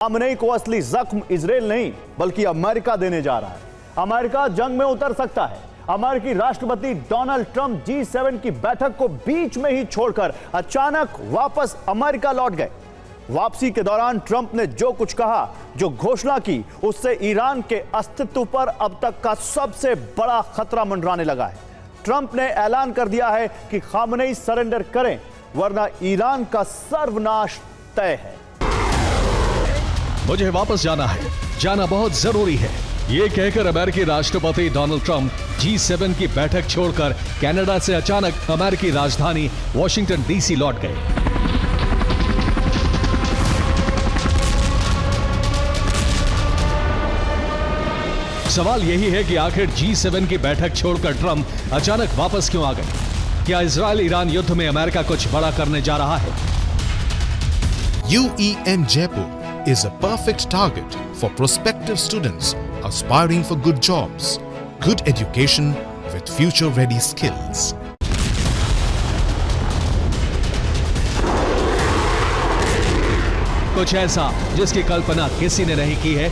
Khamenei को असली जख्म इजराइल नहीं बल्कि अमेरिका देने जा रहा है। अमेरिका जंग में उतर सकता है। अमेरिकी राष्ट्रपति डोनाल्ड ट्रंप G7 की बैठक को बीच में ही छोड़कर अचानक वापस अमेरिका लौट गए। वापसी के दौरान ट्रंप ने जो कुछ कहा, जो घोषणा की, उससे ईरान के अस्तित्व पर अब तक का सबसे बड़ा खतरा मंडराने लगा है। ट्रंप ने ऐलान कर दिया है कि खामनेई सरेंडर करें वरना ईरान का सर्वनाश तय है। मुझे वापस जाना है, जाना बहुत जरूरी है, ये कहकर अमेरिकी राष्ट्रपति डोनाल्ड ट्रंप G7 की बैठक छोड़कर कनाडा से अचानक अमेरिकी राजधानी वॉशिंगटन DC लौट गए। सवाल यही है कि आखिर G7 की बैठक छोड़कर ट्रंप अचानक वापस क्यों आ गए? क्या इजराइल ईरान युद्ध में अमेरिका कुछ बड़ा करने जा रहा है? UEM Jaipur is a perfect target for prospective students aspiring for good jobs, good education with future-ready skills. कुछ ऐसा जिसकी कल्पना किसी ने नहीं की है।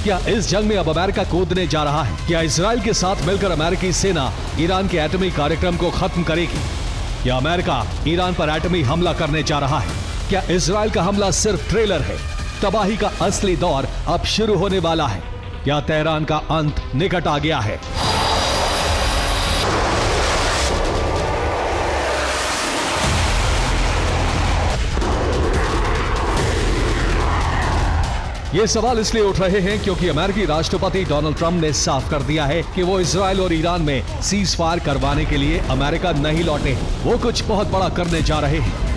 क्या इस जंग में अब अमेरिका कूदने जा रहा है? क्या इजराइल के साथ मिलकर अमेरिकी सेना ईरान के एटमी कार्यक्रम को खत्म करेगी? क्या अमेरिका ईरान पर एटमी हमला करने जा रहा है? क्या इजराइल का हमला सिर्फ ट्रेलर है? तबाही का असली दौर अब शुरू होने वाला है। क्या तेहरान का अंत निकट आ गया है? ये सवाल इसलिए उठ रहे हैं क्योंकि अमेरिकी राष्ट्रपति डोनाल्ड ट्रंप ने साफ कर दिया है कि वो इजराइल और ईरान में सीज फायर करवाने के लिए अमेरिका नहीं लौटे। वो कुछ बहुत बड़ा करने जा रहे हैं।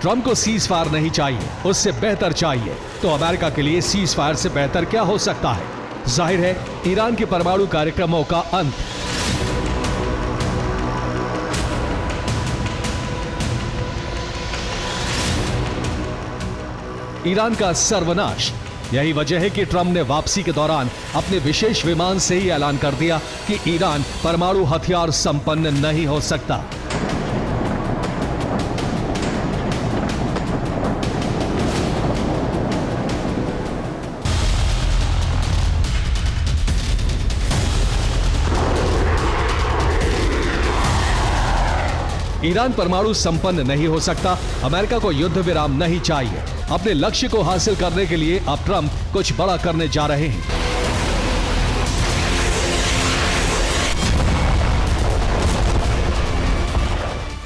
ट्रंप को सीज फायर नहीं चाहिए, उससे बेहतर चाहिए। तो अमेरिका के लिए सीज फायर से बेहतर क्या हो सकता है? जाहिर है ईरान के परमाणु कार्यक्रमों का अंत। ईरान का सर्वनाश। यही वजह है कि ट्रंप ने वापसी के दौरान अपने विशेष विमान से ही ऐलान कर दिया कि ईरान परमाणु हथियार संपन्न नहीं हो सकता। ईरान परमाणु संपन्न नहीं हो सकता। अमेरिका को युद्ध विराम नहीं चाहिए। अपने लक्ष्य को हासिल करने के लिए अब ट्रंप कुछ बड़ा करने जा रहे हैं।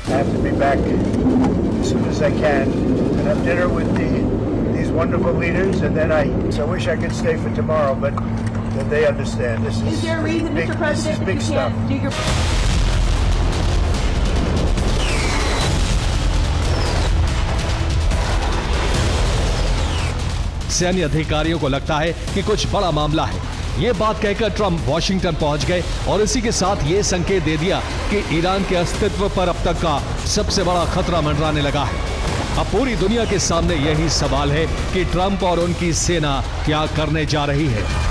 I have to be back as soon as I can and have dinner with these wonderful leaders, and then I wish I could stay for tomorrow, but that they understand this is there a reason, big, Mr. President, this is big that you stuff. can't do your... सैन्य अधिकारियों को लगता है कि कुछ बड़ा मामला है। ये बात कहकर ट्रंप वॉशिंगटन पहुंच गए और इसी के साथ ये संकेत दे दिया कि ईरान के अस्तित्व पर अब तक का सबसे बड़ा खतरा मंडराने लगा है। अब पूरी दुनिया के सामने यही सवाल है कि ट्रंप और उनकी सेना क्या करने जा रही है।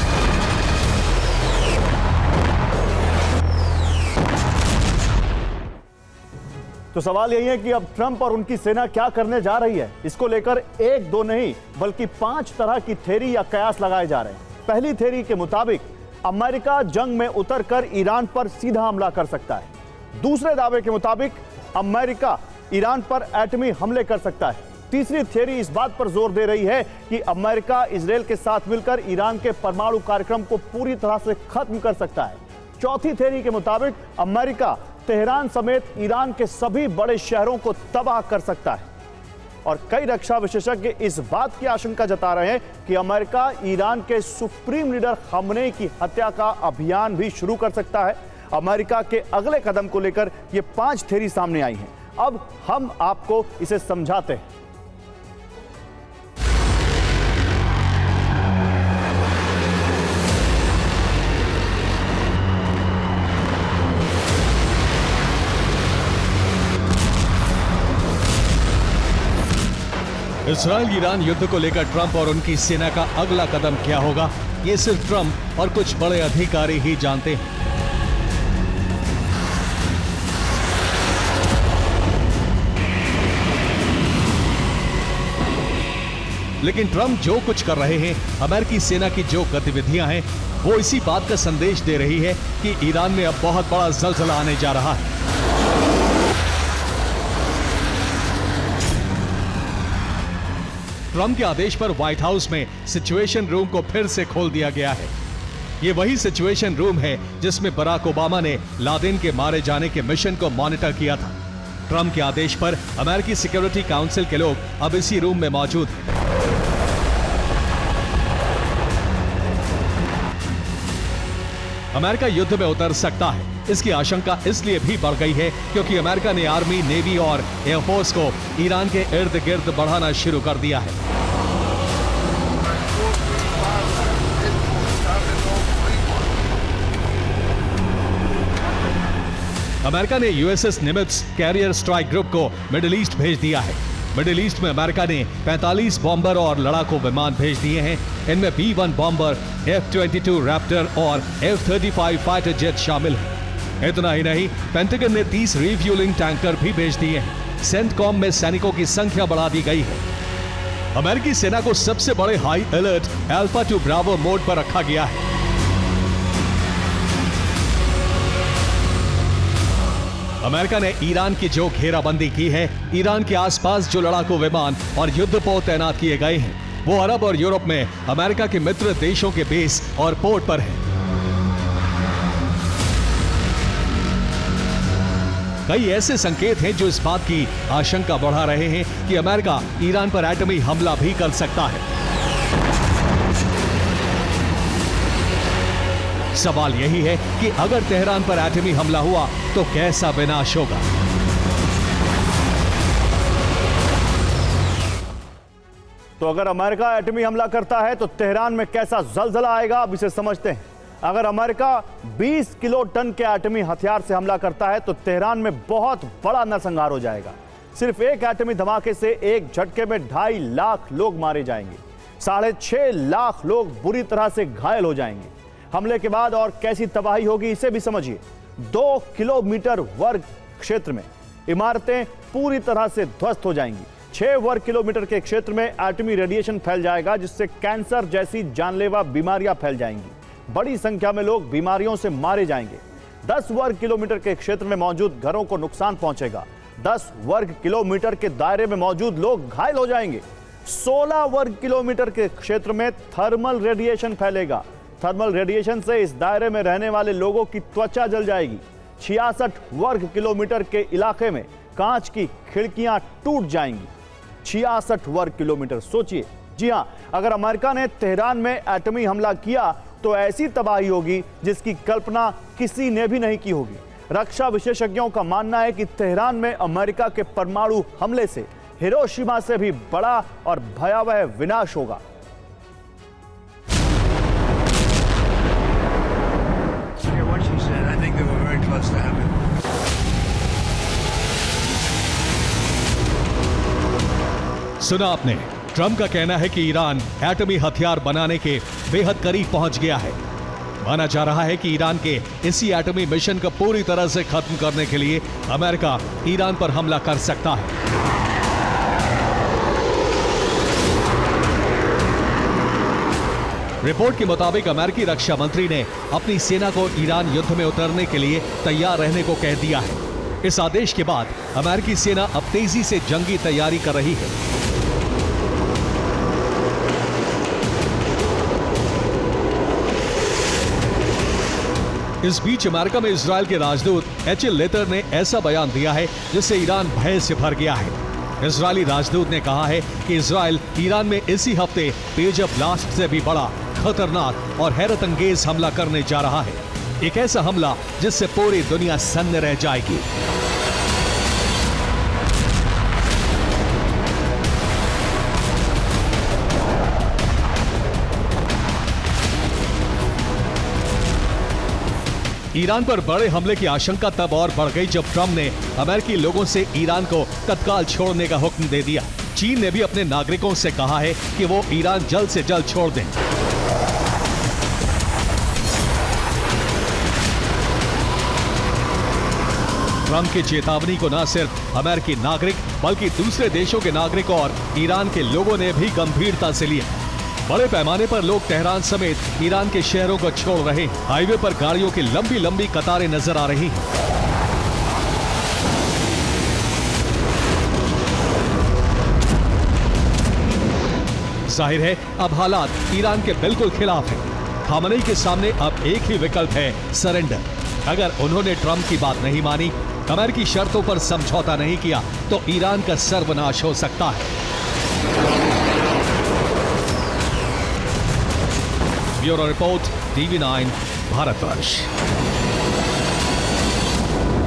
तो सवाल यही है कि अब ट्रंप और उनकी सेना क्या करने जा रही है। इसको लेकर एक दो नहीं बल्कि 5 तरह की थ्योरी या कयास लगाए जा रहे हैं। पहली थ्योरी के मुताबिक अमेरिका जंग में उतरकर ईरान पर सीधा हमला कर सकता है। दूसरे दावे के मुताबिक अमेरिका ईरान पर एटमी हमले कर सकता है। तीसरी थ्योरी इस बात पर जोर दे रही है कि अमेरिका इजराइल के साथ मिलकर ईरान के परमाणु कार्यक्रम को पूरी तरह से खत्म कर सकता है। चौथी थ्योरी के मुताबिक अमेरिका तेहरान समेत ईरान के सभी बड़े शहरों को तबाह कर सकता है। और कई रक्षा विशेषज्ञ इस बात की आशंका जता रहे हैं कि अमेरिका ईरान के सुप्रीम लीडर खामनेई की हत्या का अभियान भी शुरू कर सकता है। अमेरिका के अगले कदम को लेकर ये 5 थ्योरी सामने आई हैं। अब हम आपको इसे समझाते हैं। इजराइल ईरान युद्ध को लेकर ट्रंप और उनकी सेना का अगला कदम क्या होगा, ये सिर्फ ट्रंप और कुछ बड़े अधिकारी ही जानते हैं। लेकिन ट्रंप जो कुछ कर रहे हैं, अमेरिकी सेना की जो गतिविधियां हैं, वो इसी बात का संदेश दे रही है कि ईरान में अब बहुत बड़ा जलजला आने जा रहा है। ट्रंप के आदेश पर व्हाइट हाउस में सिचुएशन रूम को फिर से खोल दिया गया है। ये वही सिचुएशन रूम है जिसमें बराक ओबामा ने लादेन के मारे जाने के मिशन को मॉनिटर किया था। ट्रंप के आदेश पर अमेरिकी सिक्योरिटी काउंसिल के लोग अब इसी रूम में मौजूद हैं। अमेरिका युद्ध में उतर सकता है, इसकी आशंका इसलिए भी बढ़ गई है क्योंकि अमेरिका ने आर्मी, नेवी और एयरफोर्स को ईरान के इर्द गिर्द बढ़ाना शुरू कर दिया है। अमेरिका ने यूएसएस निमित्ज कैरियर स्ट्राइक ग्रुप को मिडिल ईस्ट भेज दिया है। मिडिल ईस्ट में अमेरिका ने 45 बॉम्बर और लड़ाकू विमान भेज दिए हैं। इनमें B-1 बॉम्बर, F-22 रैप्टर और F-35 फाइटर जेट शामिल हैं। इतना ही नहीं, पेंटागन ने 30 रिफ्यूलिंग टैंकर भी भेज दिए हैं। सेंटकॉम में सैनिकों की संख्या बढ़ा दी गई है। अमेरिकी सेना को सबसे बड़े high alert alpha 2 Bravo mode पर रखा गया है। अमेरिका ने ईरान की जो घेराबंदी की है, ईरान के आसपास जो लड़ाकू विमान और युद्धपोत तैनात किए गए हैं, वो अरब और यूरोप में अमेरिका के मित्र देशों के बेस और पोर्ट पर हैं। कई ऐसे संकेत हैं जो इस बात की आशंका बढ़ा रहे हैं कि अमेरिका ईरान पर एटमी हमला भी कर सकता है। सवाल यही है कि अगर तेहरान पर एटमी हमला हुआ तो कैसा विनाश होगा। तो अगर अमेरिका एटमी हमला करता है तो तेहरान में कैसा जलजला आएगा, अब इसे समझते हैं। अगर अमेरिका 20 किलो टन के एटमी हथियार से हमला करता है तो तेहरान में बहुत बड़ा नरसंहार हो जाएगा। सिर्फ एक एटमी धमाके से एक झटके में 2.5 लाख लोग मारे जाएंगे, 6.5 लाख लोग बुरी तरह से घायल हो जाएंगे। हमले के बाद और कैसी तबाही होगी इसे भी समझिए। 2 किलोमीटर वर्ग क्षेत्र में इमारतें पूरी तरह से ध्वस्त हो जाएंगी। 6 वर्ग किलोमीटर के क्षेत्र में एटमी रेडिएशन फैल जाएगा, जिससे कैंसर जैसी जानलेवा बीमारियां फैल जाएंगी। बड़ी संख्या में लोग बीमारियों से मारे जाएंगे। 10 वर्ग किलोमीटर के क्षेत्र में मौजूद घरों को नुकसान पहुंचेगा। 10 वर्ग किलोमीटर के दायरे में मौजूद लोग घायल हो जाएंगे। 16 वर्ग किलोमीटर के क्षेत्र में थर्मल रेडिएशन फैलेगा। थर्मल रेडिएशन से इस दायरे में रहने वाले लोगों की त्वचा जल जाएगी। 66 वर्ग किलोमीटर के इलाके में कांच की खिड़कियां टूट जाएंगी। 66 वर्ग किलोमीटर, सोचिए। जी हां, अगर अमेरिका ने तेहरान में एटमी हमला किया तो ऐसी तबाही होगी जिसकी कल्पना किसी ने भी नहीं की होगी। रक्षा विशेषज्ञों का मानना है कि तेहरान में अमेरिका के परमाणु हमले से हिरोशिमा से भी बड़ा और भयावह विनाश होगा। सुना आपने, ट्रंप का कहना है कि ईरान एटमी हथियार बनाने के बेहद करीब पहुंच गया है। माना जा रहा है कि ईरान के इसी एटमी मिशन को पूरी तरह से खत्म करने के लिए अमेरिका ईरान पर हमला कर सकता है। रिपोर्ट के मुताबिक अमेरिकी रक्षा मंत्री ने अपनी सेना को ईरान युद्ध में उतरने के लिए तैयार रहने को कह दिया है। इस आदेश के बाद अमेरिकी सेना अब तेजी से जंगी तैयारी कर रही है। इस बीच अमेरिका में इजरायल के राजदूत एच.एल. लेटर ने ऐसा बयान दिया है जिससे ईरान भय से भर गया है। इजरायली राजदूत ने कहा है कि इजरायल ईरान में इसी हफ्ते पेजर ब्लास्ट से भी बड़ा, खतरनाक और हैरत अंगेज हमला करने जा रहा है। एक ऐसा हमला जिससे पूरी दुनिया सन्न रह जाएगी। ईरान पर बड़े हमले की आशंका तब और बढ़ गई जब ट्रंप ने अमेरिकी लोगों से ईरान को तत्काल छोड़ने का हुक्म दे दिया। चीन ने भी अपने नागरिकों से कहा है कि वो ईरान जल्द से जल्द छोड़ दें। ट्रंप की चेतावनी को न सिर्फ अमेरिकी नागरिक बल्कि दूसरे देशों के नागरिकों और ईरान के लोगों ने भी गंभीरता से लिया। बड़े पैमाने पर लोग तेहरान समेत ईरान के शहरों को छोड़ रहे हैं। हाईवे पर गाड़ियों की लंबी लंबी कतारें नजर आ रही हैं। जाहिर है अब हालात ईरान के बिल्कुल खिलाफ हैं। खामनेई के सामने अब एक ही विकल्प है, सरेंडर। अगर उन्होंने ट्रंप की बात नहीं मानी, अमेरिकी शर्तों पर समझौता नहीं किया, तो ईरान का सर्वनाश हो सकता है। Bureau report, TV9, Bharatvarsh.